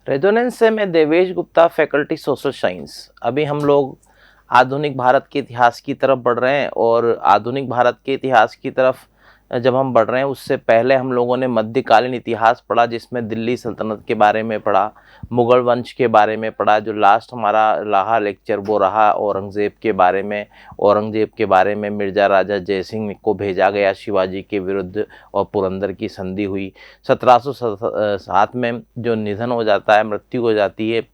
Resonance से मैं Devesh Gupta, faculty social science. अभी हम लोग आधुनिक भारत के इतिहास की तरफ बढ़ रहे हैं और आधुनिक भारत के इतिहास की तरफ जब हम बढ़ रहे हैं उससे पहले हम लोगों ने मध्यकालीन इतिहास पढ़ा, जिसमें दिल्ली सल्तनत के बारे में पढ़ा, मुगल वंश के बारे में पढ़ा। जो लास्ट हमारा रहा लेक्चर वो रहा औरंगज़ेब के बारे में। औरंगज़ेब के बारे में मिर्ज़ा राजा जयसिंह को भेजा गया शिवाजी के विरुद्ध और पुरंदर की संधि हुई। 1707 में जो निधन हो जाता है, मृत्यु हो जाती है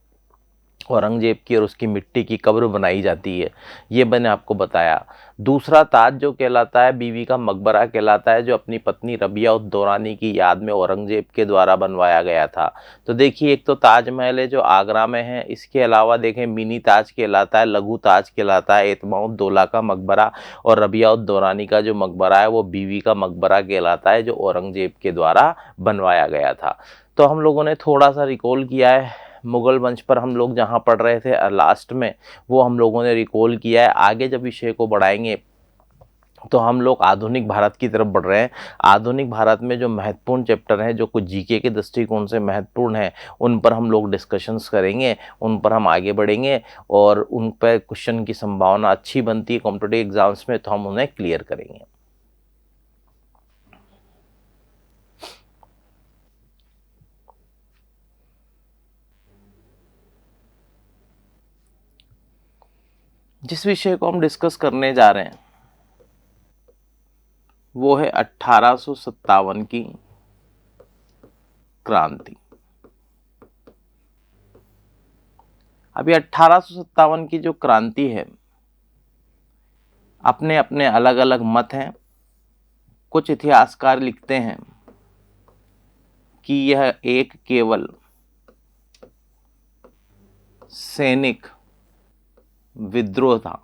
औरंगजेब की और उसकी मिट्टी की कब्र बनाई जाती है, ये मैंने आपको बताया। दूसरा ताज जो कहलाता है बीवी का मकबरा कहलाता है, जो अपनी पत्नी रबिया उद दौरानी की याद में औरंगजेब के द्वारा बनवाया गया था। तो देखिए, एक तो ताजमहल है जो आगरा में है, इसके अलावा देखें मिनी ताज कहलाता है, लघु ताज कहलाता है एतमाउद दौला का मकबरा, और रबिया उद दौरानी का जो मकबरा है वो बीवी का मकबरा कहलाता है, जो औरंगजेब के द्वारा बनवाया गया था। तो हम लोगों ने थोड़ा सा रिकॉल किया है मुगल वंश पर, हम लोग जहाँ पढ़ रहे थे लास्ट में वो हम लोगों ने रिकॉल किया है। आगे जब विषय को बढ़ाएंगे तो हम लोग आधुनिक भारत की तरफ बढ़ रहे हैं। आधुनिक भारत में जो महत्वपूर्ण चैप्टर हैं, जो कुछ जीके के दृष्टिकोण से महत्वपूर्ण हैं, उन पर हम लोग डिस्कशंस करेंगे, उन पर हम आगे बढ़ेंगे और उन पर क्वेश्चन की संभावना अच्छी बनती है कॉम्पिटिटिव एग्जाम्स में, तो हम उन्हें क्लियर करेंगे। जिस विषय को हम डिस्कस करने जा रहे हैं वो है 1857 की क्रांति। अभी 1857 की जो क्रांति है, अपने अपने अलग अलग मत हैं। कुछ इतिहासकार लिखते हैं कि यह एक केवल सैनिक विद्रोह था,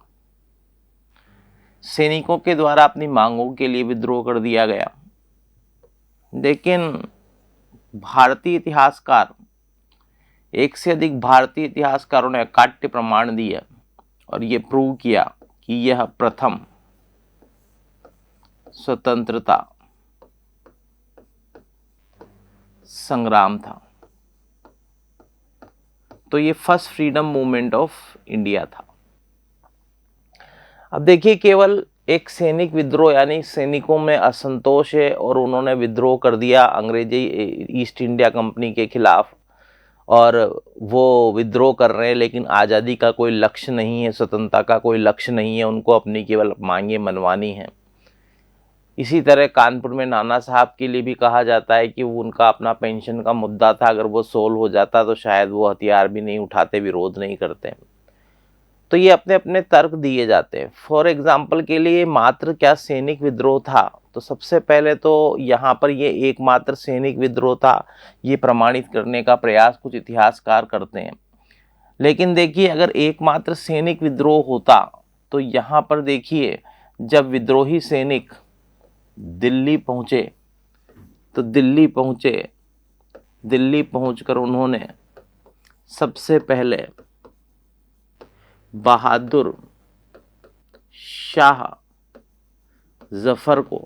सैनिकों के द्वारा अपनी मांगों के लिए विद्रोह कर दिया गया। लेकिन भारतीय इतिहासकार, एक से अधिक भारतीय इतिहासकारों ने अकाट्य प्रमाण दिया और ये प्रूव किया कि यह प्रथम स्वतंत्रता संग्राम था। तो ये first freedom movement of India था। अब देखिए, केवल एक सैनिक विद्रोह यानी सैनिकों में असंतोष है और उन्होंने विद्रोह कर दिया अंग्रेजी ईस्ट इंडिया कंपनी के खिलाफ, और वो विद्रोह कर रहे हैं, लेकिन आज़ादी का कोई लक्ष्य नहीं है, स्वतंत्रता का कोई लक्ष्य नहीं है, उनको अपनी केवल मांगें मनवानी है। इसी तरह कानपुर में नाना साहब के लिए भी कहा जाता है कि वो उनका अपना पेंशन का मुद्दा था, अगर वो सोल्व हो जाता तो शायद वो हथियार भी नहीं उठाते, विरोध नहीं करते। तो ये अपने अपने तर्क दिए जाते हैं। फॉर एग्जाम्पल के लिए मात्र क्या सैनिक विद्रोह था, तो सबसे पहले तो यहाँ पर ये एकमात्र सैनिक विद्रोह था, ये प्रमाणित करने का प्रयास कुछ इतिहासकार करते हैं। लेकिन देखिए, अगर एकमात्र सैनिक विद्रोह होता तो यहाँ पर देखिए, जब विद्रोही सैनिक दिल्ली पहुँचे तो दिल्ली पहुँचकर उन्होंने सबसे पहले बहादुर शाह जफर को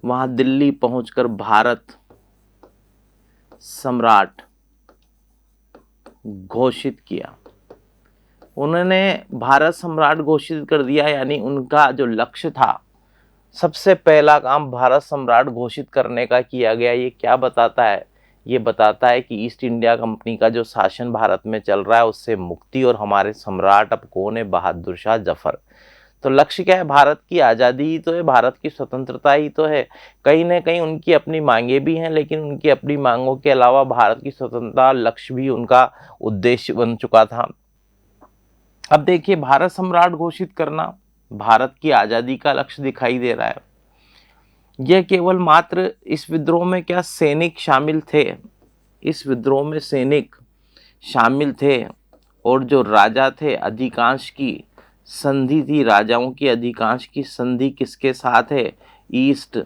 वहाँ दिल्ली पहुंचकर भारत सम्राट घोषित किया। उन्होंने भारत सम्राट घोषित कर दिया, यानी उनका जो लक्ष्य था, सबसे पहला काम भारत सम्राट घोषित करने का किया गया। ये क्या बताता है? ये बताता है कि ईस्ट इंडिया कंपनी का जो शासन भारत में चल रहा है उससे मुक्ति, और हमारे सम्राट अब कौन है? बहादुर शाह जफर। तो लक्ष्य क्या है? भारत की आज़ादी ही तो है, भारत की स्वतंत्रता ही तो है। कहीं ना कहीं उनकी अपनी मांगे भी हैं, लेकिन उनकी अपनी मांगों के अलावा भारत की स्वतंत्रता लक्ष्य भी उनका उद्देश्य बन चुका था। अब देखिए, भारत सम्राट घोषित करना भारत की आज़ादी का लक्ष्य दिखाई दे रहा है। यह केवल मात्र इस विद्रोह में क्या सैनिक शामिल थे? इस विद्रोह में सैनिक शामिल थे, और जो राजा थे अधिकांश की संधि थी, राजाओं की अधिकांश की संधि किसके साथ है? ईस्ट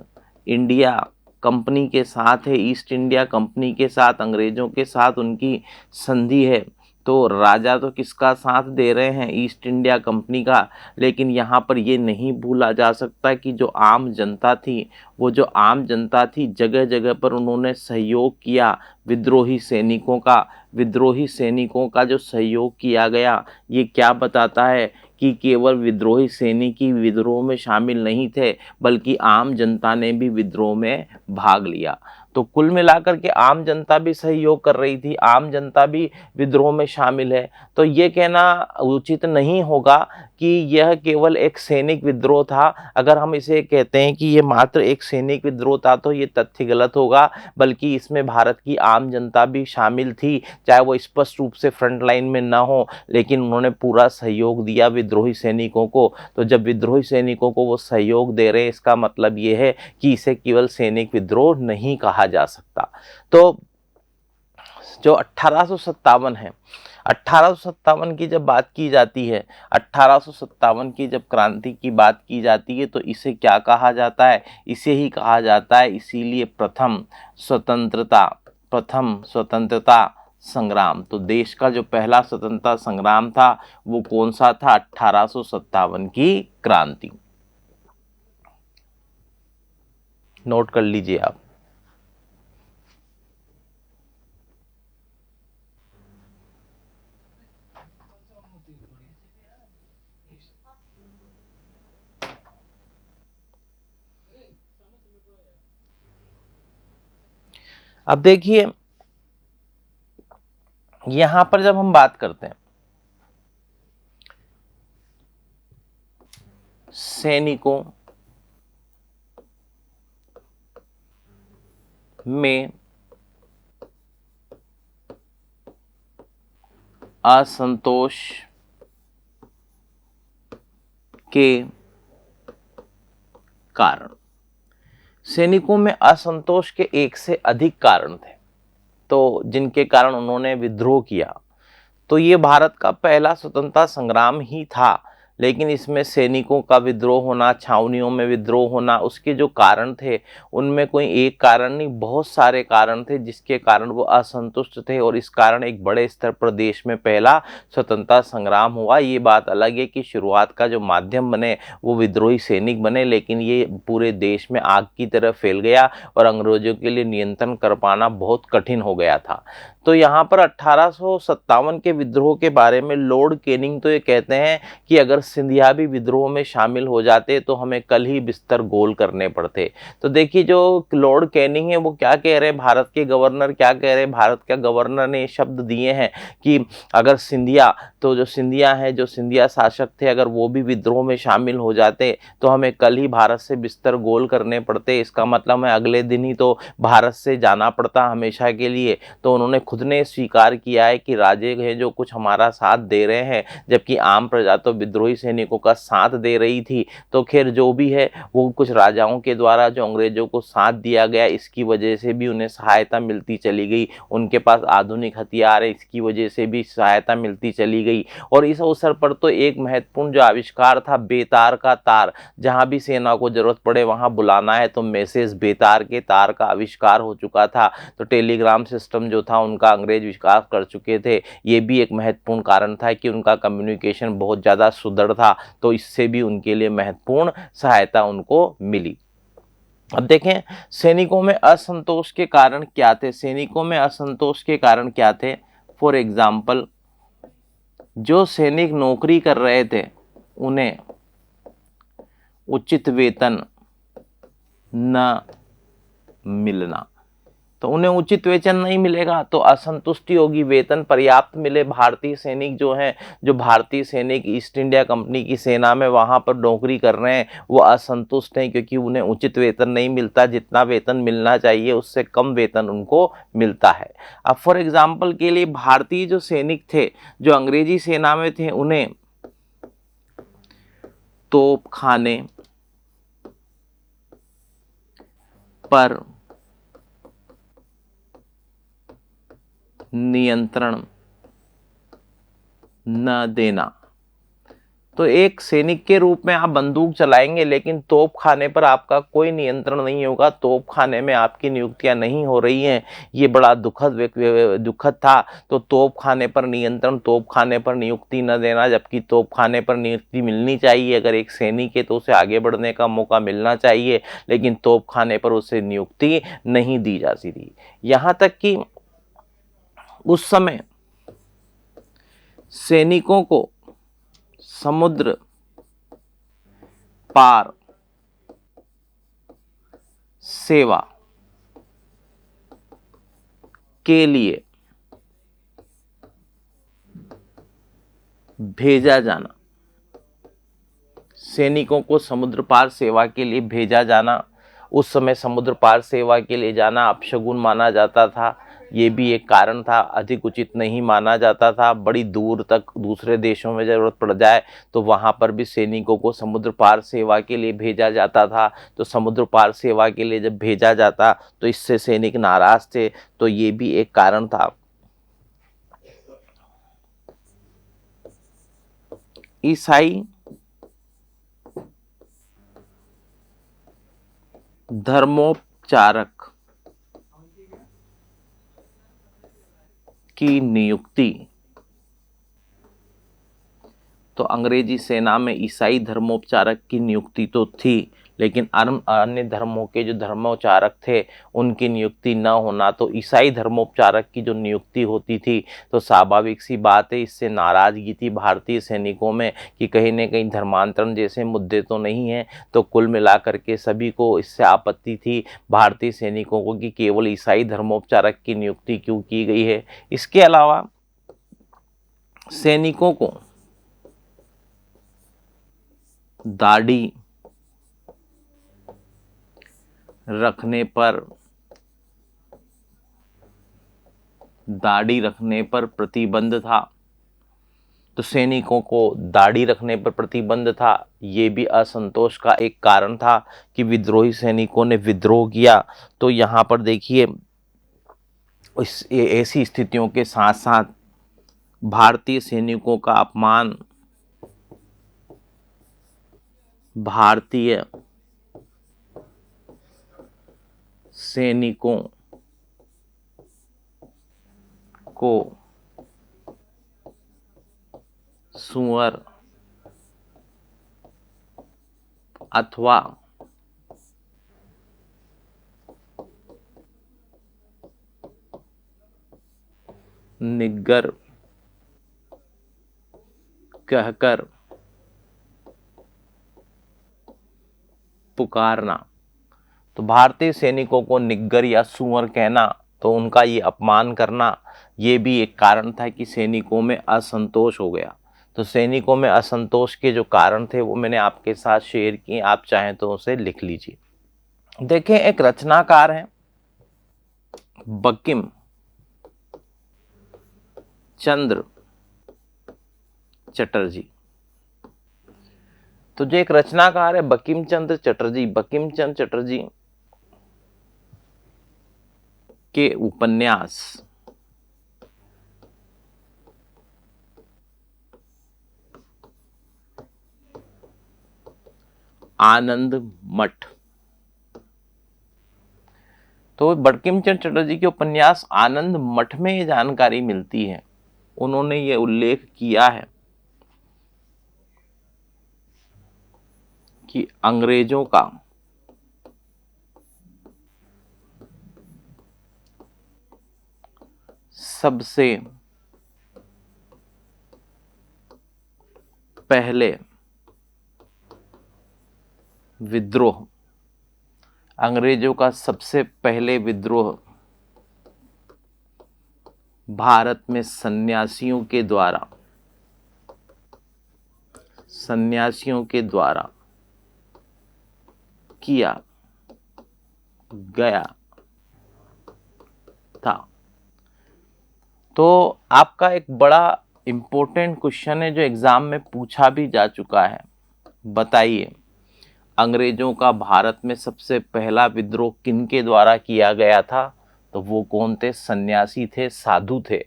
इंडिया कंपनी के साथ है। ईस्ट इंडिया कंपनी के साथ, अंग्रेजों के साथ उनकी संधि है। तो राजा तो किसका साथ दे रहे हैं, ईस्ट इंडिया कंपनी का। लेकिन यहाँ पर ये नहीं भूला जा सकता कि जो आम जनता थी, वो जो आम जनता थी जगह जगह पर उन्होंने सहयोग किया विद्रोही सैनिकों का। विद्रोही सैनिकों का जो सहयोग किया गया, ये क्या बताता है कि केवल विद्रोही सैनिक ही विद्रोह में शामिल नहीं थे, बल्कि आम जनता ने भी विद्रोह में भाग लिया। तो कुल मिलाकर के आम जनता भी सहयोग कर रही थी, आम जनता भी विद्रोह में शामिल है। तो ये कहना उचित नहीं होगा कि यह केवल एक सैनिक विद्रोह था। अगर हम इसे कहते हैं कि ये मात्र एक सैनिक विद्रोह था तो ये तथ्य गलत होगा, बल्कि इसमें भारत की आम जनता भी शामिल थी, चाहे वो स्पष्ट रूप से फ्रंट लाइन में ना हो, लेकिन उन्होंने पूरा सहयोग दिया विद्रोही सैनिकों को। तो जब विद्रोही सैनिकों को वो सहयोग दे रहे हैं, इसका मतलब ये है कि इसे केवल सैनिक विद्रोह नहीं कहा जा सकता। तो जो 1857 है, 1857 की जब बात की जाती है, 1857 की जब क्रांति की बात की जाती है, तो इसे क्या कहा जाता है, इसे ही कहा जाता है इसीलिए प्रथम स्वतंत्रता संग्राम। तो देश का जो पहला स्वतंत्रता संग्राम था वो कौन सा था, 1857 की क्रांति। नोट कर लीजिए आप। अब देखिए, यहां पर जब हम बात करते हैं सैनिकों में असंतोष के कारण, सैनिकों में असंतोष के एक से अधिक कारण थे, तो जिनके कारण उन्होंने विद्रोह किया। तो ये भारत का पहला स्वतंत्रता संग्राम ही था। लेकिन इसमें सैनिकों का विद्रोह होना, छावनियों में विद्रोह होना, उसके जो कारण थे उनमें कोई एक कारण नहीं, बहुत सारे कारण थे जिसके कारण वो असंतुष्ट थे, और इस कारण एक बड़े स्तर पर देश में पहला स्वतंत्रता संग्राम हुआ। ये बात अलग है कि शुरुआत का जो माध्यम बने वो विद्रोही सैनिक बने, लेकिन ये पूरे देश में आग की तरह फैल गया और अंग्रेजों के लिए नियंत्रण कर पाना बहुत कठिन हो गया था। तो यहाँ पर 1857 के विद्रोह के बारे में लॉर्ड कैनिंग तो ये कहते हैं कि अगर सिंधिया भी विद्रोह में शामिल हो जाते तो हमें कल ही बिस्तर गोल करने पड़ते। तो देखिए, जो लॉर्ड कैनिंग है वो क्या कह रहे हैं, भारत के गवर्नर क्या कह रहे हैं, भारत के गवर्नर ने शब्द दिए हैं कि अगर सिंधिया, तो जो सिंधिया है, जो सिंधिया शासक थे, अगर वो भी विद्रोह में शामिल हो जाते तो हमें कल ही भारत से बिस्तर गोल करने पड़ते। इसका मतलब है अगले दिन ही तो भारत से जाना पड़ता हमेशा के लिए। तो उन्होंने खुद ने स्वीकार किया है कि राजे हैं जो कुछ हमारा साथ दे रहे हैं, जबकि आम प्रजा तो विद्रोही सैनिकों का साथ दे रही थी। तो खैर जो भी है, वो कुछ राजाओं के द्वारा जो अंग्रेजों को साथ दिया गया, इसकी वजह से भी उन्हें सहायता मिलती चली गई। उनके पास आधुनिक हथियार है, इसकी वजह से भी सहायता मिलती चली गई। और इस अवसर पर तो एक महत्वपूर्ण जो आविष्कार था, बेतार का तार, जहां भी सेना को जरूरत पड़े वहां बुलाना है तो मैसेज बेतार के तार का आविष्कार हो चुका था। तो टेलीग्राम सिस्टम जो था उनका अंग्रेज विकास कर चुके थे। ये भी एक महत्वपूर्ण कारण था कि उनका कम्युनिकेशन बहुत ज़्यादा सुदृढ़ था, तो इससे भी उनके लिए महत्वपूर्ण सहायता उनको मिली। अब देखें, सैनिकों में असंतोष के कारण क्या थे, सैनिकों में असंतोष के कारण क्या थे। फॉर एग्जाम्पल, जो सैनिक नौकरी कर रहे थे उन्हें उचित वेतन न मिलना। तो उन्हें उचित वेतन नहीं मिलेगा तो असंतुष्टि होगी, वेतन पर्याप्त मिले। भारतीय सैनिक जो हैं, जो भारतीय सैनिक ईस्ट इंडिया कंपनी की सेना में वहां पर नौकरी कर रहे हैं, वो असंतुष्ट हैं क्योंकि उन्हें उचित वेतन नहीं मिलता। जितना वेतन मिलना चाहिए उससे कम वेतन उनको मिलता है। अब फॉर एग्जाम्पल के लिए, भारतीय जो सैनिक थे जो अंग्रेजी सेना में थे, उन्हें तोप खाने पर नियंत्रण न देना तो एक सैनिक के रूप में आप बंदूक चलाएंगे, लेकिन तोप खाने पर आपका कोई नियंत्रण नहीं होगा, तोप खाने में आपकी नियुक्तियां नहीं हो रही हैं। ये बड़ा दुखद था। तो तोप खाने पर नियंत्रण, तोप खाने पर नियुक्ति न देना, जबकि तोप खाने पर नियुक्ति मिलनी चाहिए। अगर एक सैनिक है तो उसे आगे बढ़ने का मौका मिलना चाहिए, लेकिन तोप खाने पर उसे नियुक्ति नहीं दी जाती थी। यहाँ तक कि उस समय सैनिकों को समुद्र पार सेवा के लिए भेजा जाना, सैनिकों को समुद्र पार सेवा के लिए भेजा जाना, उस समय समुद्र पार सेवा के लिए जाना अपशगुन माना जाता था। ये भी एक कारण था, अधिक उचित नहीं माना जाता था। बड़ी दूर तक दूसरे देशों में जरूरत पड़ जाए तो वहां पर भी सैनिकों को समुद्र पार सेवा के लिए भेजा जाता था। तो समुद्र पार सेवा के लिए जब भेजा जाता तो इससे सैनिक नाराज थे, तो ये भी एक कारण था। ईसाई धर्मोपचारक की नियुक्ति, तो अंग्रेजी सेना में ईसाई धर्मोपचारक की नियुक्ति तो थी, लेकिन अन्य धर्मों के जो धर्मोपचारक थे उनकी नियुक्ति न होना, तो ईसाई धर्मोपचारक की जो नियुक्ति होती थी तो स्वाभाविक सी बात है, इससे नाराजगी थी भारतीय सैनिकों में कि कहीं न कहीं धर्मांतरण जैसे मुद्दे तो नहीं हैं। तो कुल मिलाकर के सभी को इससे आपत्ति थी भारतीय सैनिकों को कि केवल ईसाई धर्मोपचारक की नियुक्ति क्यों की गई है। इसके अलावा सैनिकों को दाढ़ी रखने पर प्रतिबंध था। तो सैनिकों को दाढ़ी रखने पर प्रतिबंध था, ये भी असंतोष का एक कारण था कि विद्रोही सैनिकों ने विद्रोह किया। तो यहाँ पर देखिए ऐसी स्थितियों के साथ साथ भारतीय सैनिकों का अपमान, भारतीय सैनिकों को सुअर अथवा निग्गर कहकर पुकारना। तो भारतीय सैनिकों को निग्गर या सुअर कहना, तो उनका ये अपमान करना, ये भी एक कारण था कि सैनिकों में असंतोष हो गया। तो सैनिकों में असंतोष के जो कारण थे वो मैंने आपके साथ शेयर किए, आप चाहें तो उसे लिख लीजिए। देखें, एक रचनाकार है बंकिम चंद्र चटर्जी। तो जो एक रचनाकार है बंकिम चंद्र चटर्जी के उपन्यास आनंद मठ, तो बंकिम चंद्र चटर्जी के उपन्यास आनंद मठ में ये जानकारी मिलती है। उन्होंने ये उल्लेख किया है कि अंग्रेजों का सबसे पहले विद्रोह, अंग्रेजों का सबसे पहले विद्रोह भारत में सन्यासियों के द्वारा किया गया था। तो आपका एक बड़ा इंपॉर्टेंट क्वेश्चन है जो एग्जाम में पूछा भी जा चुका है। बताइए, अंग्रेजों का भारत में सबसे पहला विद्रोह किनके द्वारा किया गया था? तो वो कौन थे? सन्यासी थे, साधु थे।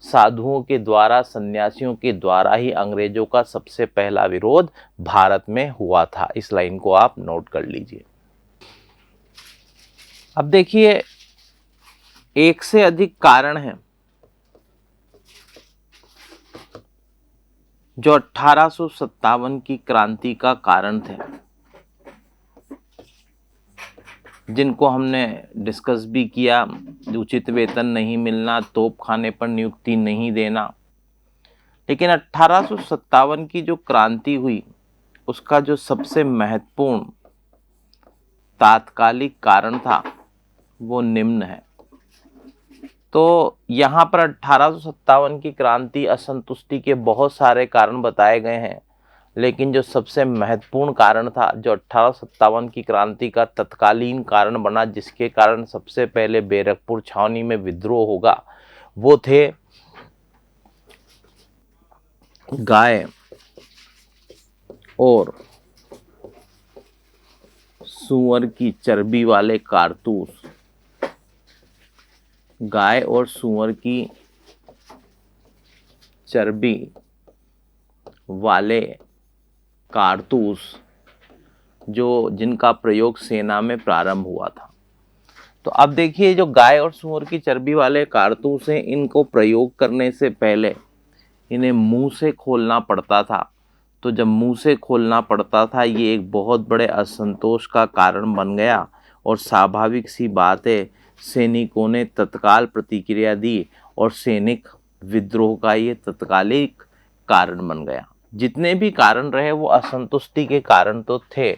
साधुओं के द्वारा, सन्यासियों के द्वारा ही अंग्रेजों का सबसे पहला विरोध भारत में हुआ था। इस लाइन को आप नोट कर लीजिए। अब देखिए, एक से अधिक कारण हैं जो 1857 की क्रांति का कारण थे, जिनको हमने डिस्कस भी किया। उचित वेतन नहीं मिलना, तोप खाने पर नियुक्ति नहीं देना। लेकिन 1857 की जो क्रांति हुई, उसका जो सबसे महत्वपूर्ण तात्कालिक कारण था वो निम्न है। तो यहाँ पर 1857 की क्रांति असंतुष्टि के बहुत सारे कारण बताए गए हैं, लेकिन जो सबसे महत्वपूर्ण कारण था, जो 1857 की क्रांति का तत्कालीन कारण बना, जिसके कारण सबसे पहले बैरकपुर छावनी में विद्रोह होगा, वो थे गाय और सूअर की चर्बी वाले कारतूस। गाय और सूअर की चर्बी वाले कारतूस जिनका प्रयोग सेना में प्रारंभ हुआ था। तो अब देखिए, जो गाय और सूअर की चर्बी वाले कारतूस हैं, इनको प्रयोग करने से पहले इन्हें मुंह से खोलना पड़ता था। तो जब मुंह से खोलना पड़ता था, ये एक बहुत बड़े असंतोष का कारण बन गया और स्वाभाविक सी बात है, सैनिकों ने तत्काल प्रतिक्रिया दी और सैनिक विद्रोह का ये तत्कालिक कारण बन गया। जितने भी कारण रहे वो असंतुष्टि के कारण तो थे,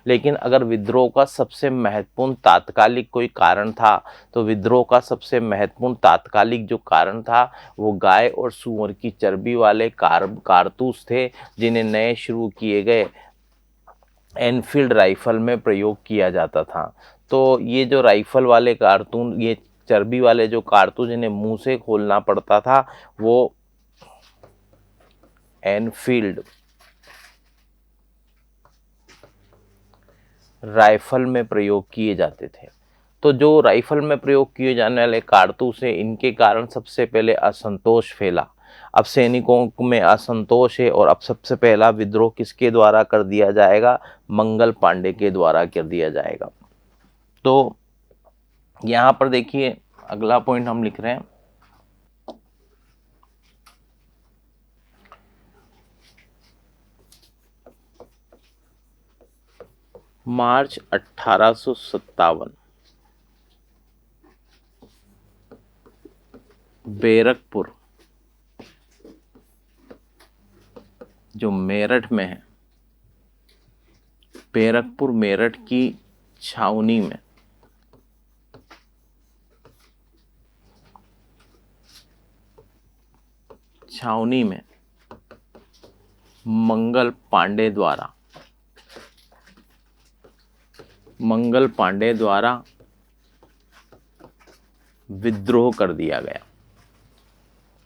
लेकिन अगर विद्रोह का सबसे महत्वपूर्ण तात्कालिक कोई कारण था, तो विद्रोह का सबसे महत्वपूर्ण तात्कालिक जो कारण था वो गाय और सूअर की चर्बी वाले कारतूस थे, जिन्हें नए शुरू किए गए एनफील्ड राइफल में प्रयोग किया जाता था। तो ये जो राइफल वाले कारतूस, ये चर्बी वाले जो कारतूस जिन्हें मुंह से खोलना पड़ता था, वो एनफील्ड राइफल में प्रयोग किए जाते थे। तो जो राइफल में प्रयोग किए जाने वाले कारतूस है, इनके कारण सबसे पहले असंतोष फैला। अब सैनिकों में असंतोष है और अब सबसे पहला विद्रोह किसके द्वारा कर दिया जाएगा? मंगल पांडे के द्वारा कर दिया जाएगा। तो यहाँ पर देखिए, अगला पॉइंट हम लिख रहे हैं, मार्च 1857 बैरकपुर, जो मेरठ में है, बैरकपुर मेरठ की छावनी में मंगल पांडे द्वारा विद्रोह कर दिया गया।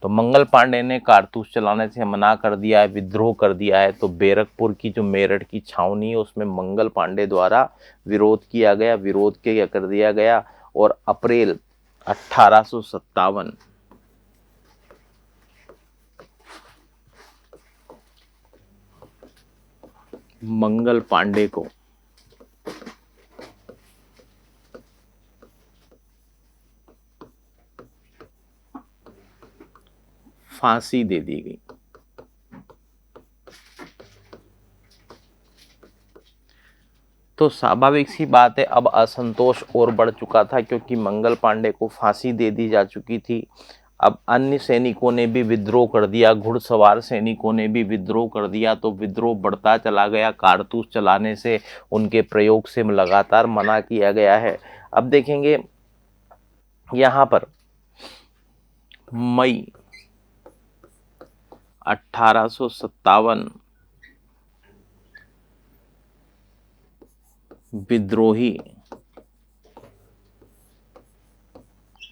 तो मंगल पांडे ने कारतूस चलाने से मना कर दिया है, विद्रोह कर दिया है। तो बैरकपुर की जो मेरठ की छावनी है, उसमें मंगल पांडे द्वारा विरोध किया गया, विरोध क्या कर दिया गया। और अप्रैल 1857 मंगल पांडे को फांसी दे दी गई। तो स्वाभाविक सी बात है, अब असंतोष और बढ़ चुका था, क्योंकि मंगल पांडे को फांसी दे दी जा चुकी थी। अब अन्य सैनिकों ने भी विद्रोह कर दिया, घुड़सवार सैनिकों ने भी विद्रोह कर दिया। तो विद्रोह बढ़ता चला गया, कारतूस चलाने से, उनके प्रयोग से लगातार मना किया गया है। अब देखेंगे यहाँ पर मई 1857 विद्रोही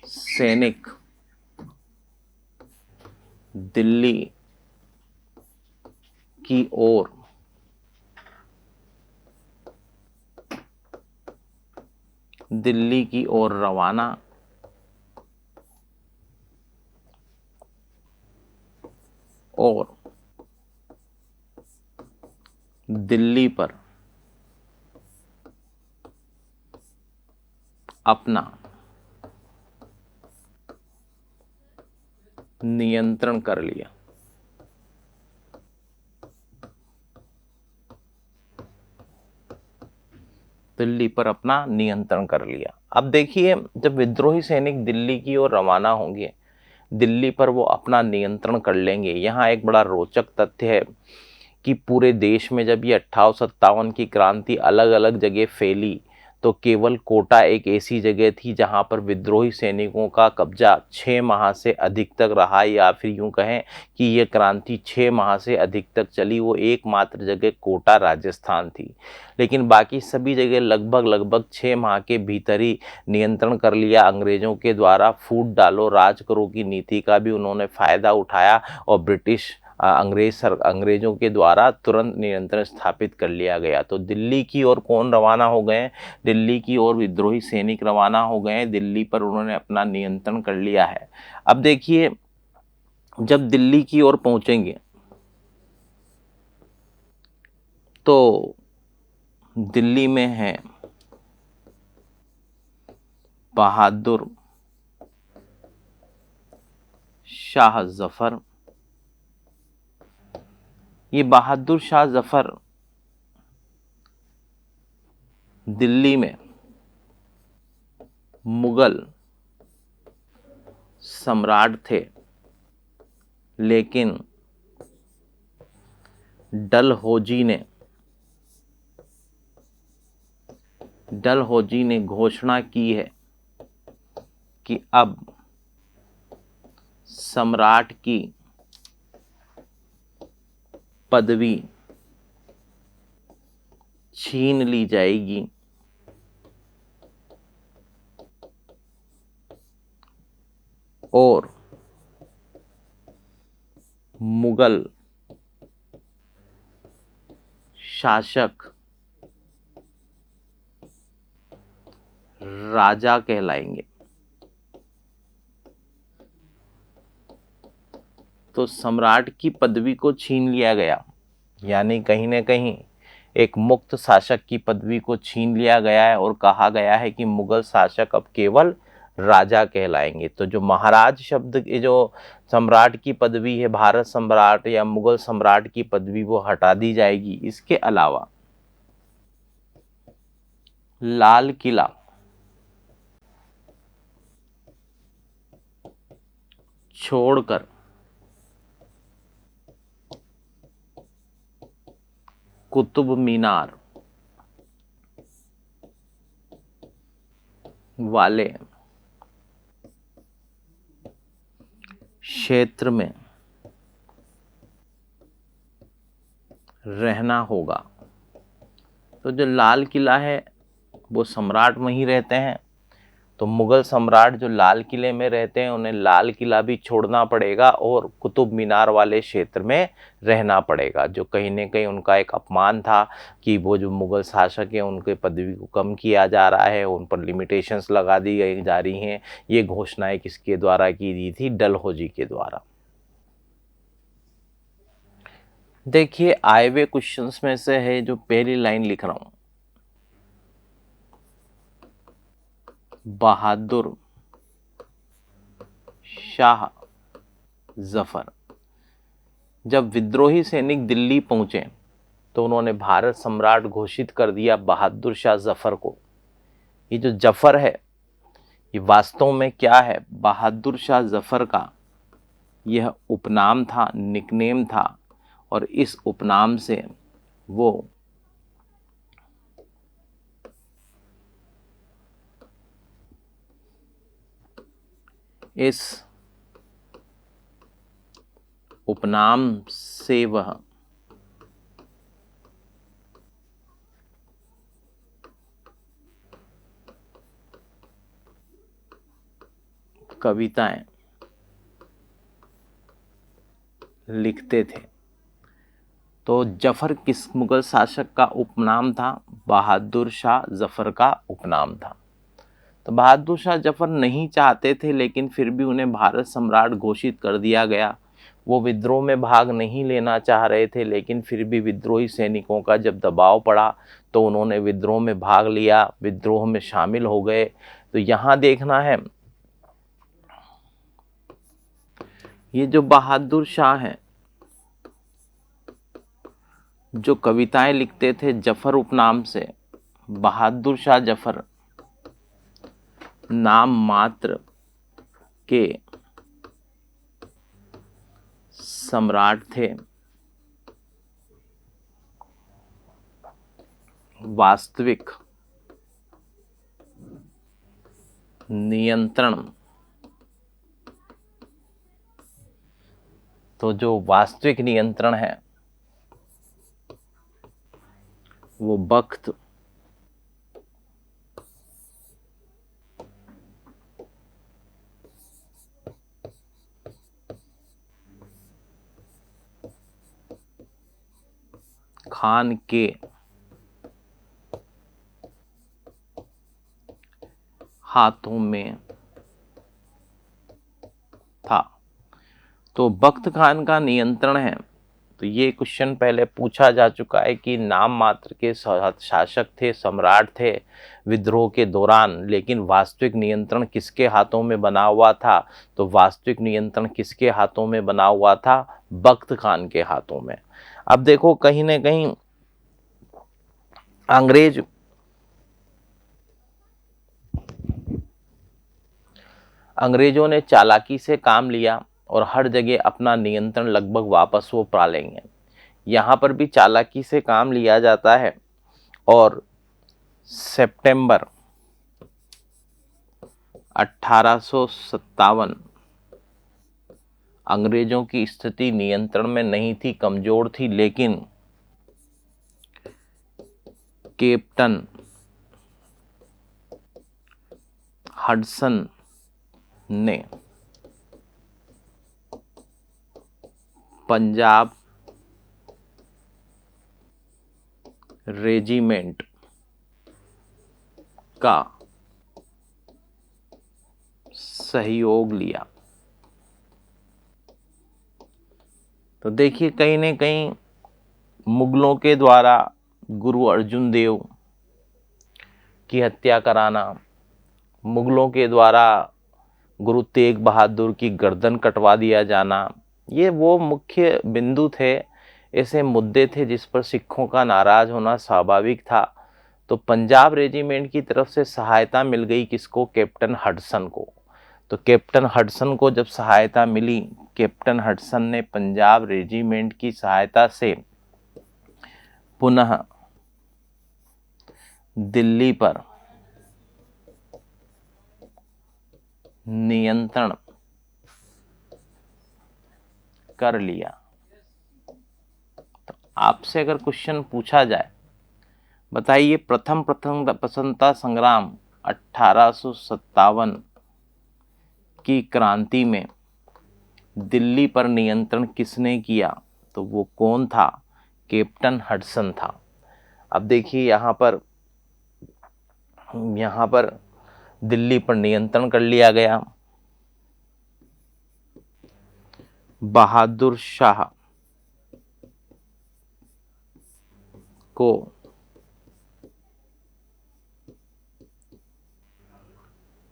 सैनिक दिल्ली की ओर रवाना और दिल्ली पर अपना नियंत्रण कर लिया। दिल्ली पर अपना नियंत्रण कर लिया। अब देखिए, जब विद्रोही सैनिक दिल्ली की ओर रवाना होंगे, दिल्ली पर वो अपना नियंत्रण कर लेंगे। यहाँ एक बड़ा रोचक तथ्य है कि पूरे देश में जब ये 58-57 की क्रांति अलग अलग जगह फैली, तो केवल कोटा एक ऐसी जगह थी जहां पर विद्रोही सैनिकों का कब्जा 6 माह से अधिक तक रहा, या फिर यूं कहें कि ये क्रांति 6 माह से अधिक तक चली। वो एकमात्र जगह कोटा राजस्थान थी, लेकिन बाकी सभी जगह लगभग 6 माह के भीतर ही नियंत्रण कर लिया अंग्रेजों के द्वारा। फूट डालो राज करो की नीति का भी उन्होंने फायदा उठाया और अंग्रेजों के द्वारा तुरंत नियंत्रण स्थापित कर लिया गया। तो दिल्ली की ओर कौन रवाना हो गए? दिल्ली की ओर विद्रोही सैनिक रवाना हो गए। दिल्ली पर उन्होंने अपना नियंत्रण कर लिया है। अब देखिए, जब दिल्ली की ओर पहुंचेंगे तो दिल्ली में है बहादुर शाह जफर। ये बहादुर शाह जफर दिल्ली में मुगल सम्राट थे, लेकिन डलहौजी ने घोषणा की है कि अब सम्राट की पदवी छीन ली जाएगी और मुगल शासक राजा कहलाएंगे। तो सम्राट की पदवी को छीन लिया गया, यानी कहीं ना कहीं एक मुक्त शासक की पदवी को छीन लिया गया है, और कहा गया है कि मुगल शासक अब केवल राजा कहलाएंगे। तो जो महाराज शब्द, जो सम्राट की पदवी है, भारत सम्राट या मुगल सम्राट की पदवी, वो हटा दी जाएगी। इसके अलावा लाल किला छोड़कर कुतुब मीनार वाले क्षेत्र में रहना होगा। तो जो लाल किला है वो सम्राट वहीं रहते हैं, तो मुगल सम्राट जो लाल किले में रहते हैं उन्हें लाल किला भी छोड़ना पड़ेगा और कुतुब मीनार वाले क्षेत्र में रहना पड़ेगा, जो कहीं न कहीं उनका एक अपमान था कि वो जो मुगल शासक हैं उनके पदवी को कम किया जा रहा है, उन पर लिमिटेशंस लगा दी जा रही हैं। ये घोषणाएं किसके द्वारा की गई थी? डलहौजी के द्वारा। देखिए, आए हुए क्वेश्चंस में से है जो पहली लाइन लिख रहा हूं, बहादुर शाह जफर। जब विद्रोही सैनिक दिल्ली पहुंचे तो उन्होंने भारत सम्राट घोषित कर दिया बहादुर शाह जफर को। ये जो जफर है ये वास्तव में क्या है? बहादुर शाह जफर का यह उपनाम था, निकनेम था, और इस उपनाम से वो इस उपनाम से वह कविताएं लिखते थे। तो जफर किस मुगल शासक का उपनाम था? बहादुर शाह जफर का उपनाम था। तो बहादुर शाह जफर नहीं चाहते थे, लेकिन फिर भी उन्हें भारत सम्राट घोषित कर दिया गया। वो विद्रोह में भाग नहीं लेना चाह रहे थे, लेकिन फिर भी विद्रोही सैनिकों का जब दबाव पड़ा तो उन्होंने विद्रोह में भाग लिया, विद्रोह में शामिल हो गए। तो यहाँ देखना है, ये जो बहादुर शाह हैं, जो कविताएं लिखते थे जफर उपनाम से, बहादुर शाह जफर नाम मात्र के सम्राट थे। वास्तविक नियंत्रण, तो जो वास्तविक नियंत्रण है वो बख्त खान के हाथों में था। तो बख्त खान का नियंत्रण है। तो ये क्वेश्चन पहले पूछा जा चुका है कि नाम मात्र के शासक थे, सम्राट थे विद्रोह के दौरान, लेकिन वास्तविक नियंत्रण किसके हाथों में बना हुआ था? तो वास्तविक नियंत्रण किसके हाथों में बना हुआ था? बख्त खान के हाथों में। अब देखो, कहीं ना कहीं अंग्रेजों ने चालाकी से काम लिया और हर जगह अपना नियंत्रण लगभग वापस वो पा लेंगे। यहाँ पर भी चालाकी से काम लिया जाता है और सितंबर 1857 अंग्रेजों की स्थिति नियंत्रण में नहीं थी, कमजोर थी, लेकिन कैप्टन हडसन ने पंजाब रेजिमेंट का सहयोग लिया। तो देखिए, कहीं न कहीं मुगलों के द्वारा गुरु अर्जुन देव की हत्या कराना, मुगलों के द्वारा गुरु तेग बहादुर की गर्दन कटवा दिया जाना, ये वो मुख्य बिंदु थे, ऐसे मुद्दे थे जिस पर सिखों का नाराज होना स्वाभाविक था। तो पंजाब रेजिमेंट की तरफ से सहायता मिल गई किसको? कैप्टन हडसन को। तो कैप्टन हडसन को जब सहायता मिली, कैप्टन हडसन ने पंजाब रेजिमेंट की सहायता से पुनः दिल्ली पर नियंत्रण कर लिया। तो आपसे अगर क्वेश्चन पूछा जाए, बताइए प्रथम स्वतंत्रता संग्राम 1857 की क्रांति में दिल्ली पर नियंत्रण किसने किया? तो वो कौन था? कैप्टन हडसन था। अब देखिए, यहाँ पर दिल्ली पर नियंत्रण कर लिया गया। बहादुर शाह को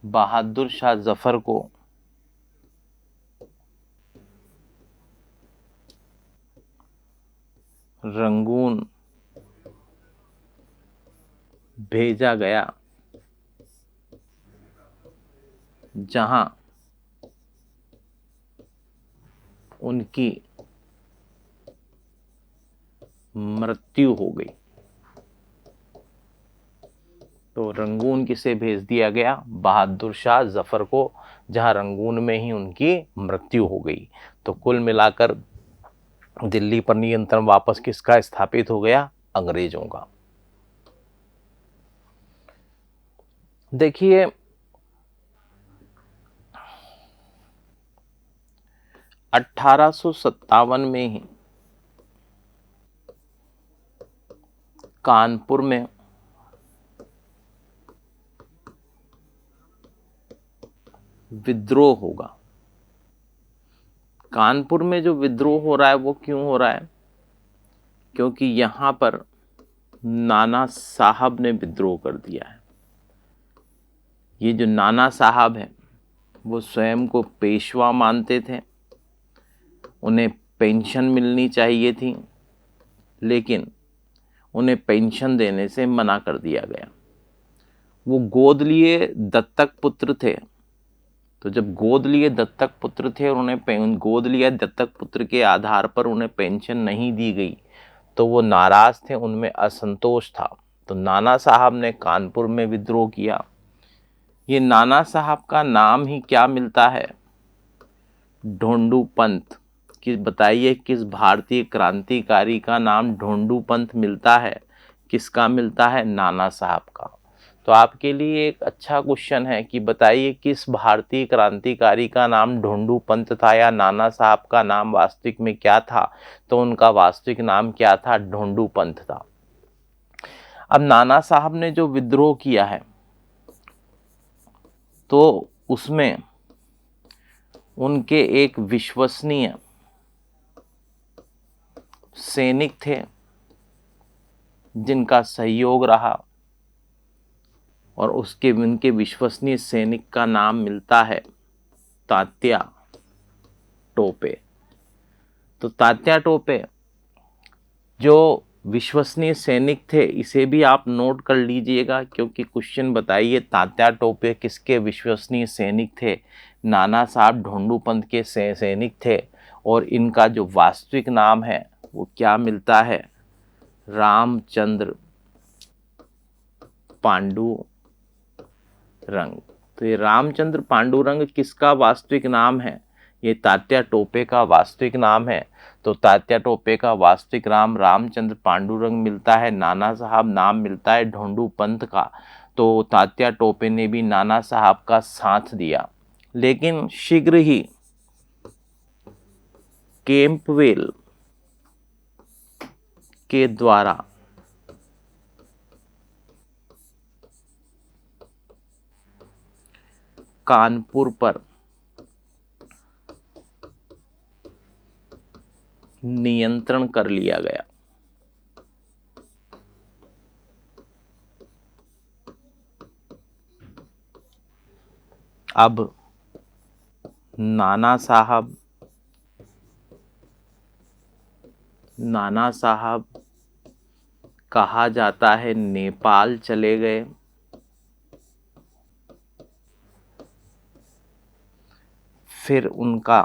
बहादुर शाह जफर को रंगून भेजा गया, जहां उनकी मृत्यु हो गई। तो रंगून किसे भेज दिया गया? बहादुर शाह जफर को, जहां रंगून में ही उनकी मृत्यु हो गई। तो कुल मिलाकर दिल्ली पर नियंत्रण वापस किसका स्थापित हो गया? अंग्रेजों का। देखिए, 1857 में ही कानपुर में विद्रोह होगा। कानपुर में जो विद्रोह हो रहा है वो क्यों हो रहा है? क्योंकि यहाँ पर नाना साहब ने विद्रोह कर दिया है। ये जो नाना साहब हैं वो स्वयं को पेशवा मानते थे, उन्हें पेंशन मिलनी चाहिए थी, लेकिन उन्हें पेंशन देने से मना कर दिया गया। वो गोद लिए दत्तक पुत्र थे, तो जब गोद लिए दत्तक पुत्र थे और उन्हें गोद लिया दत्तक पुत्र के आधार पर उन्हें पेंशन नहीं दी गई, तो वो नाराज थे, उनमें असंतोष था। तो नाना साहब ने कानपुर में विद्रोह किया। ये नाना साहब का नाम ही क्या मिलता है? ढोंडू पंथ। कि बताइए किस भारतीय क्रांतिकारी का नाम ढोंडू पंथ मिलता है? किसका मिलता है? नाना साहब का। तो आपके लिए एक अच्छा क्वेश्चन है कि बताइए किस भारतीय क्रांतिकारी का नाम ढोंडू पंथ था, या नाना साहब का नाम वास्तविक में क्या था? तो उनका वास्तविक नाम क्या था? ढोंडू पंथ था। अब नाना साहब ने जो विद्रोह किया है तो उसमें उनके एक विश्वसनीय सैनिक थे जिनका सहयोग रहा, और उनके विश्वसनीय सैनिक का नाम मिलता है तात्या टोपे। तो तात्या टोपे जो विश्वसनीय सैनिक थे, इसे भी आप नोट कर लीजिएगा, क्योंकि क्वेश्चन बताइए तात्या टोपे किसके विश्वसनीय सैनिक थे? नाना साहब ढोंडू पंथ के सैनिक थे, और इनका जो वास्तविक नाम है वो क्या मिलता है? रामचंद्र पांडुरंग। तो ये रामचंद्र पांडुरंग किसका वास्तविक नाम है? ये तात्या टोपे का वास्तविक नाम है। तो तात्या टोपे का वास्तविक नाम रामचंद्र पांडुरंग मिलता है। नाना साहब नाम मिलता है ढोंडू पंथ का। तो तात्या टोपे ने भी नाना साहब का साथ दिया, लेकिन शीघ्र ही कैंपवेल के द्वारा कानपुर पर नियंत्रण कर लिया गया। अब नाना साहब कहा जाता है नेपाल चले गए। फिर उनका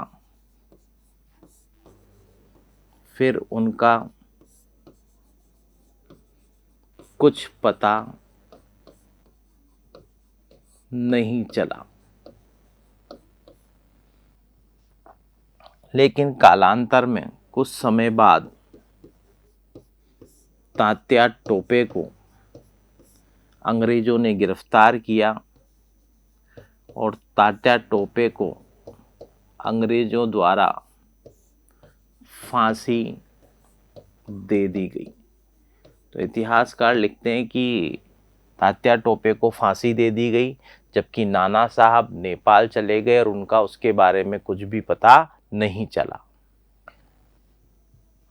कुछ पता नहीं चला, लेकिन कालांतर में कुछ समय बाद तात्या टोपे को अंग्रेजों ने गिरफ्तार किया, और तात्या टोपे को अंग्रेजों द्वारा फांसी दे दी गई। तो इतिहासकार लिखते हैं कि तात्या टोपे को फांसी दे दी गई, जबकि नाना साहब नेपाल चले गए और उनका उसके बारे में कुछ भी पता नहीं चला।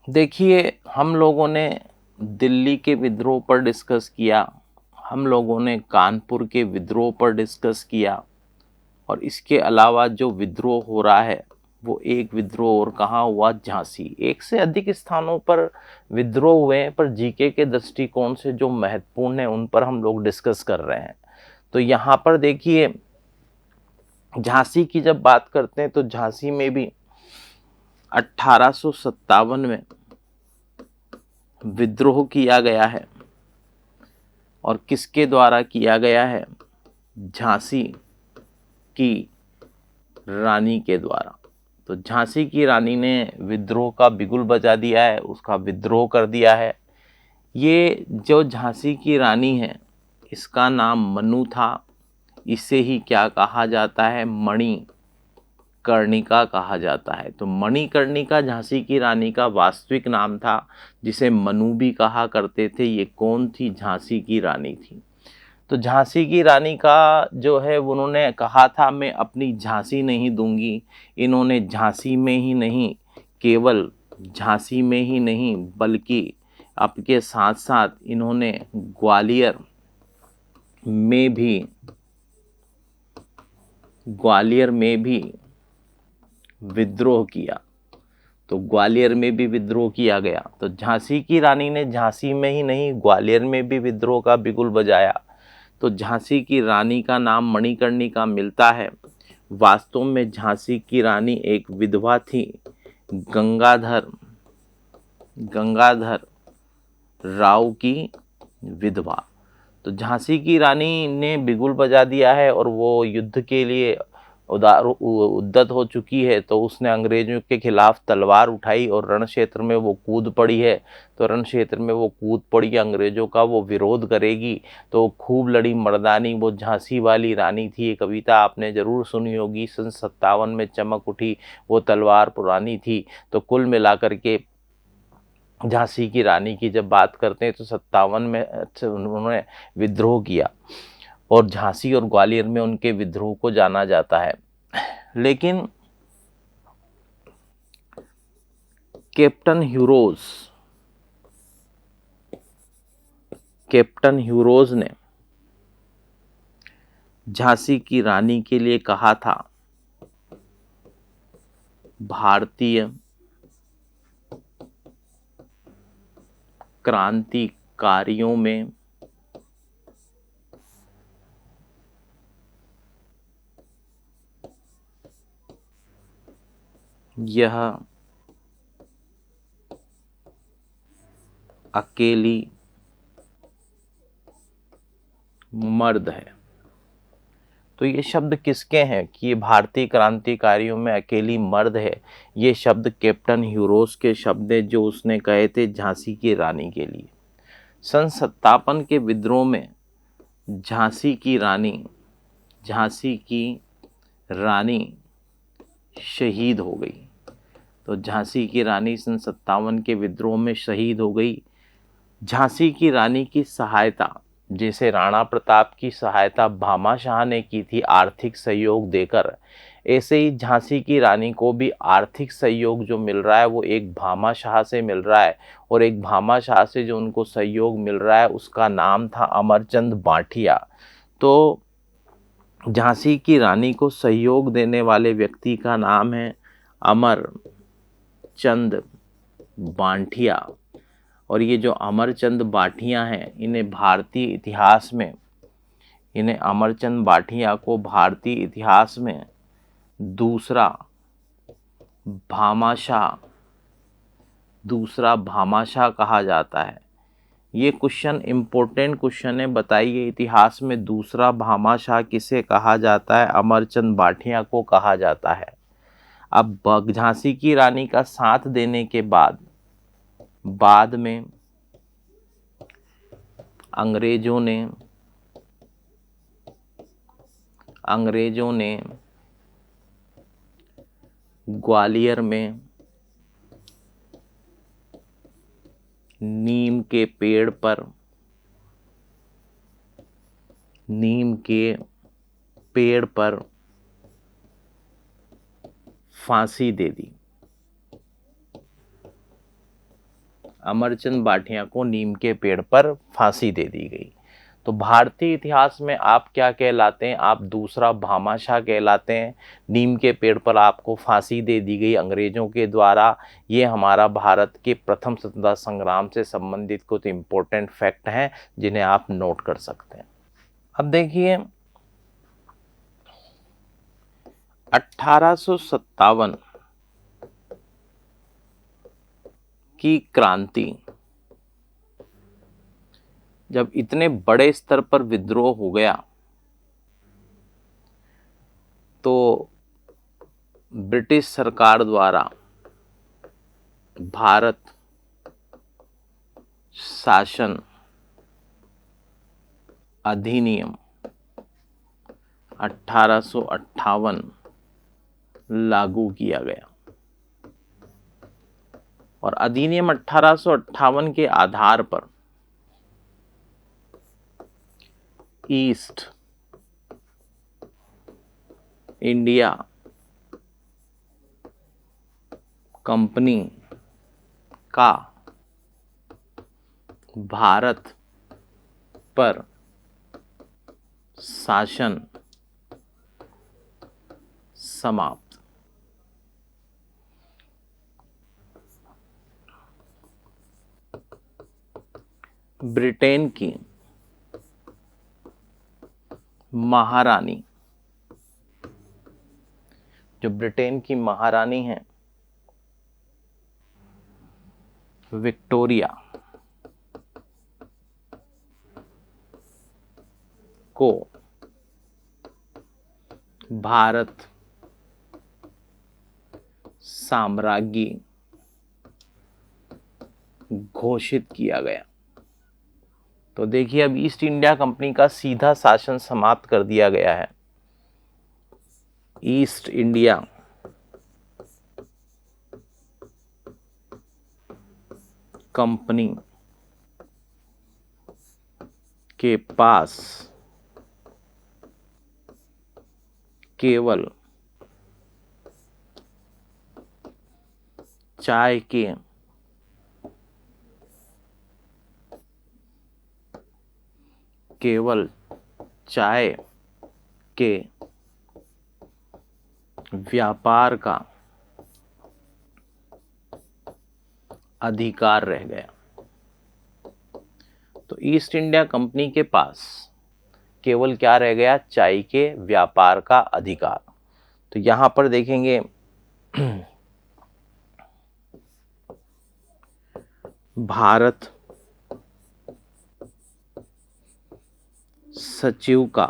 देखिए, हम लोगों ने दिल्ली के विद्रोह पर डिस्कस किया, हम लोगों ने कानपुर के विद्रोह पर डिस्कस किया, और इसके अलावा जो विद्रोह हो रहा है वो एक विद्रोह और कहाँ हुआ? झांसी। एक से अधिक स्थानों पर विद्रोह हुए हैं, पर जीके के दृष्टिकोण से जो महत्वपूर्ण है उन पर हम लोग डिस्कस कर रहे हैं। तो यहाँ पर देखिए, झांसी की जब बात करते हैं तो झांसी में भी 1857 में विद्रोह किया गया है, और किसके द्वारा किया गया है? झांसी की रानी के द्वारा। तो झांसी की रानी ने विद्रोह का बिगुल बजा दिया है, उसका विद्रोह कर दिया है। ये जो झांसी की रानी है, इसका नाम मनु था। इसे ही क्या कहा जाता है? मणिकर्णिका कहा जाता है। तो मणिकर्णिका झांसी की रानी का वास्तविक नाम था, जिसे मनु भी कहा करते थे। ये कौन थी? झांसी की रानी थी। तो झांसी की रानी का जो है उन्होंने कहा था मैं अपनी झांसी नहीं दूंगी। इन्होंने झांसी में ही नहीं, केवल झांसी में ही नहीं बल्कि आपके साथ साथ इन्होंने में भी ग्वालियर में भी विद्रोह किया। तो ग्वालियर में भी विद्रोह किया गया। तो झांसी की रानी ने झांसी में ही नहीं ग्वालियर में भी विद्रोह का बिगुल बजाया। तो झांसी की रानी का नाम मणिकर्णिका मिलता है। वास्तव में झांसी की रानी एक विधवा थी, गंगाधर राव की विधवा। तो झांसी की रानी ने बिगुल बजा दिया है और वो युद्ध के लिए उद्यत हो चुकी है। तो उसने अंग्रेजों के खिलाफ तलवार उठाई और रण क्षेत्र में वो कूद पड़ी है। तो रण क्षेत्र में वो कूद पड़ी, अंग्रेजों का वो विरोध करेगी। तो खूब लड़ी मर्दानी वो झांसी वाली रानी थी। ये कविता आपने जरूर सुनी होगी। सन 57 में चमक उठी वो तलवार पुरानी थी। तो कुल मिलाकर के झांसी की रानी की जब बात करते हैं तो 57 में उन्होंने विद्रोह किया और झांसी और ग्वालियर में उनके विद्रोह को जाना जाता है। लेकिन कैप्टन ह्यूरोज ने झांसी की रानी के लिए कहा था भारतीय क्रांतिकारियों में यह अकेली मर्द है। तो ये शब्द किसके हैं कि ये भारतीय क्रांतिकारियों में अकेली मर्द है? ये शब्द कैप्टन ह्यूरोस के शब्द है जो उसने कहे थे झांसी की रानी के लिए। सन 57 के विद्रोह में झांसी की रानी शहीद हो गई। तो झांसी की रानी सन 57 के विद्रोह में शहीद हो गई। झांसी की रानी की सहायता, जैसे राणा प्रताप की सहायता भामाशाह ने की थी आर्थिक सहयोग देकर, ऐसे ही झांसी की रानी को भी आर्थिक सहयोग जो मिल रहा है वो एक भामाशाह से मिल रहा है। और एक भामाशाह से जो उनको सहयोग मिल रहा है उसका नाम था अमरचंद बांठिया। तो झांसी की रानी को सहयोग देने वाले व्यक्ति का नाम है अमरचंद बांठिया। और ये जो अमरचंद बांठिया हैं इन्हें अमरचंद बांठिया को भारतीय इतिहास में दूसरा भामाशाह कहा जाता है। ये क्वेश्चन इम्पोर्टेंट क्वेश्चन है। बताइए इतिहास में दूसरा भामाशाह किसे कहा जाता है? अमरचंद बांठिया को कहा जाता है। अब झांसी की रानी का साथ देने के बाद में अंग्रेजों ने ग्वालियर में नीम के पेड़ पर फांसी दे दी। अमरचंद बांठिया को नीम के पेड़ पर फांसी दे दी गई। तो भारतीय इतिहास में आप क्या कहलाते हैं? आप दूसरा भामाशाह कहलाते हैं। नीम के पेड़ पर आपको फांसी दे दी गई अंग्रेजों के द्वारा। ये हमारा भारत के प्रथम स्वतंत्रता संग्राम से संबंधित कुछ इम्पोर्टेंट फैक्ट हैं जिन्हें आप नोट कर सकते हैं। अब देखिए 1857 की क्रांति, जब इतने बड़े स्तर पर विद्रोह हो गया तो ब्रिटिश सरकार द्वारा भारत शासन अधिनियम 1858 लागू किया गया। और अधिनियम 1858 के आधार पर ईस्ट इंडिया कंपनी का भारत पर शासन समाप्त। ब्रिटेन की महारानी, जो ब्रिटेन की महारानी हैं विक्टोरिया को भारत साम्राज्ञी घोषित किया गया। तो देखिए अब ईस्ट इंडिया कंपनी का सीधा शासन समाप्त कर दिया गया है। ईस्ट इंडिया कंपनी के पास केवल चाय के व्यापार का अधिकार रह गया। तो ईस्ट इंडिया कंपनी के पास केवल क्या रह गया? चाय के व्यापार का अधिकार। तो यहां पर देखेंगे भारत सचिव का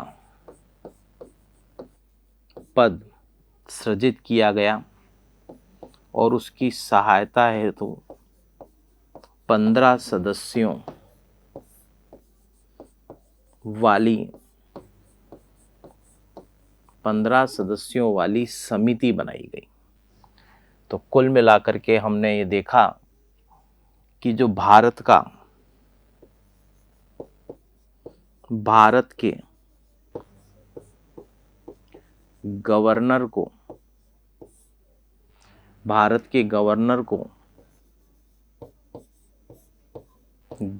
पद सृजित किया गया और उसकी सहायता हेतु 15 सदस्यों वाली समिति बनाई गई। तो कुल मिलाकर के हमने ये देखा कि जो भारत के गवर्नर को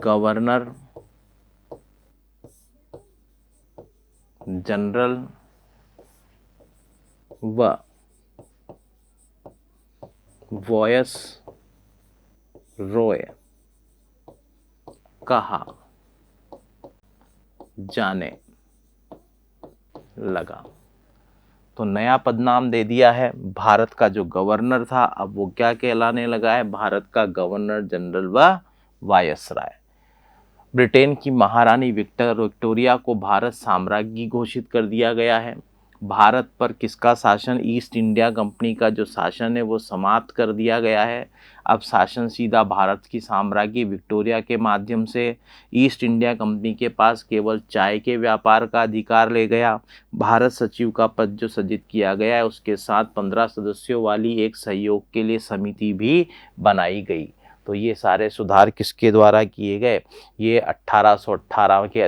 गवर्नर जनरल व वॉयस रॉय कहा जाने लगा। तो नया पदनाम दे दिया है। भारत का जो गवर्नर था अब वो क्या कहलाने लगा है? भारत का गवर्नर जनरल व वायसराय। ब्रिटेन की महारानी विक्टोरिया को भारत साम्राज्ञी घोषित कर दिया गया है। भारत पर किसका शासन? ईस्ट इंडिया कंपनी का जो शासन है वो समाप्त कर दिया गया है। अब शासन सीधा भारत की साम्राज्ञी विक्टोरिया के माध्यम से ईस्ट इंडिया कंपनी के पास केवल चाय के व्यापार का अधिकार ले गया। भारत सचिव का पद जो सृजित किया गया है उसके साथ 15 सदस्यों वाली एक सहयोग के लिए समिति भी बनाई गई। तो ये सारे सुधार किसके द्वारा किए गए? ये 1858 के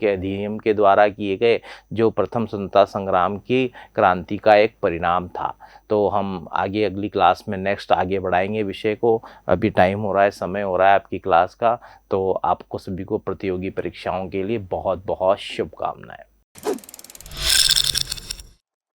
अधिनियम के द्वारा किए गए, जो प्रथम स्वतंत्रता संग्राम की क्रांति का एक परिणाम था। तो हम आगे अगली क्लास में नेक्स्ट आगे बढ़ाएंगे विषय को। अभी टाइम हो रहा है, समय हो रहा है आपकी क्लास का। तो आपको सभी को प्रतियोगी परीक्षाओं के लिए बहुत बहुत शुभकामनाएं।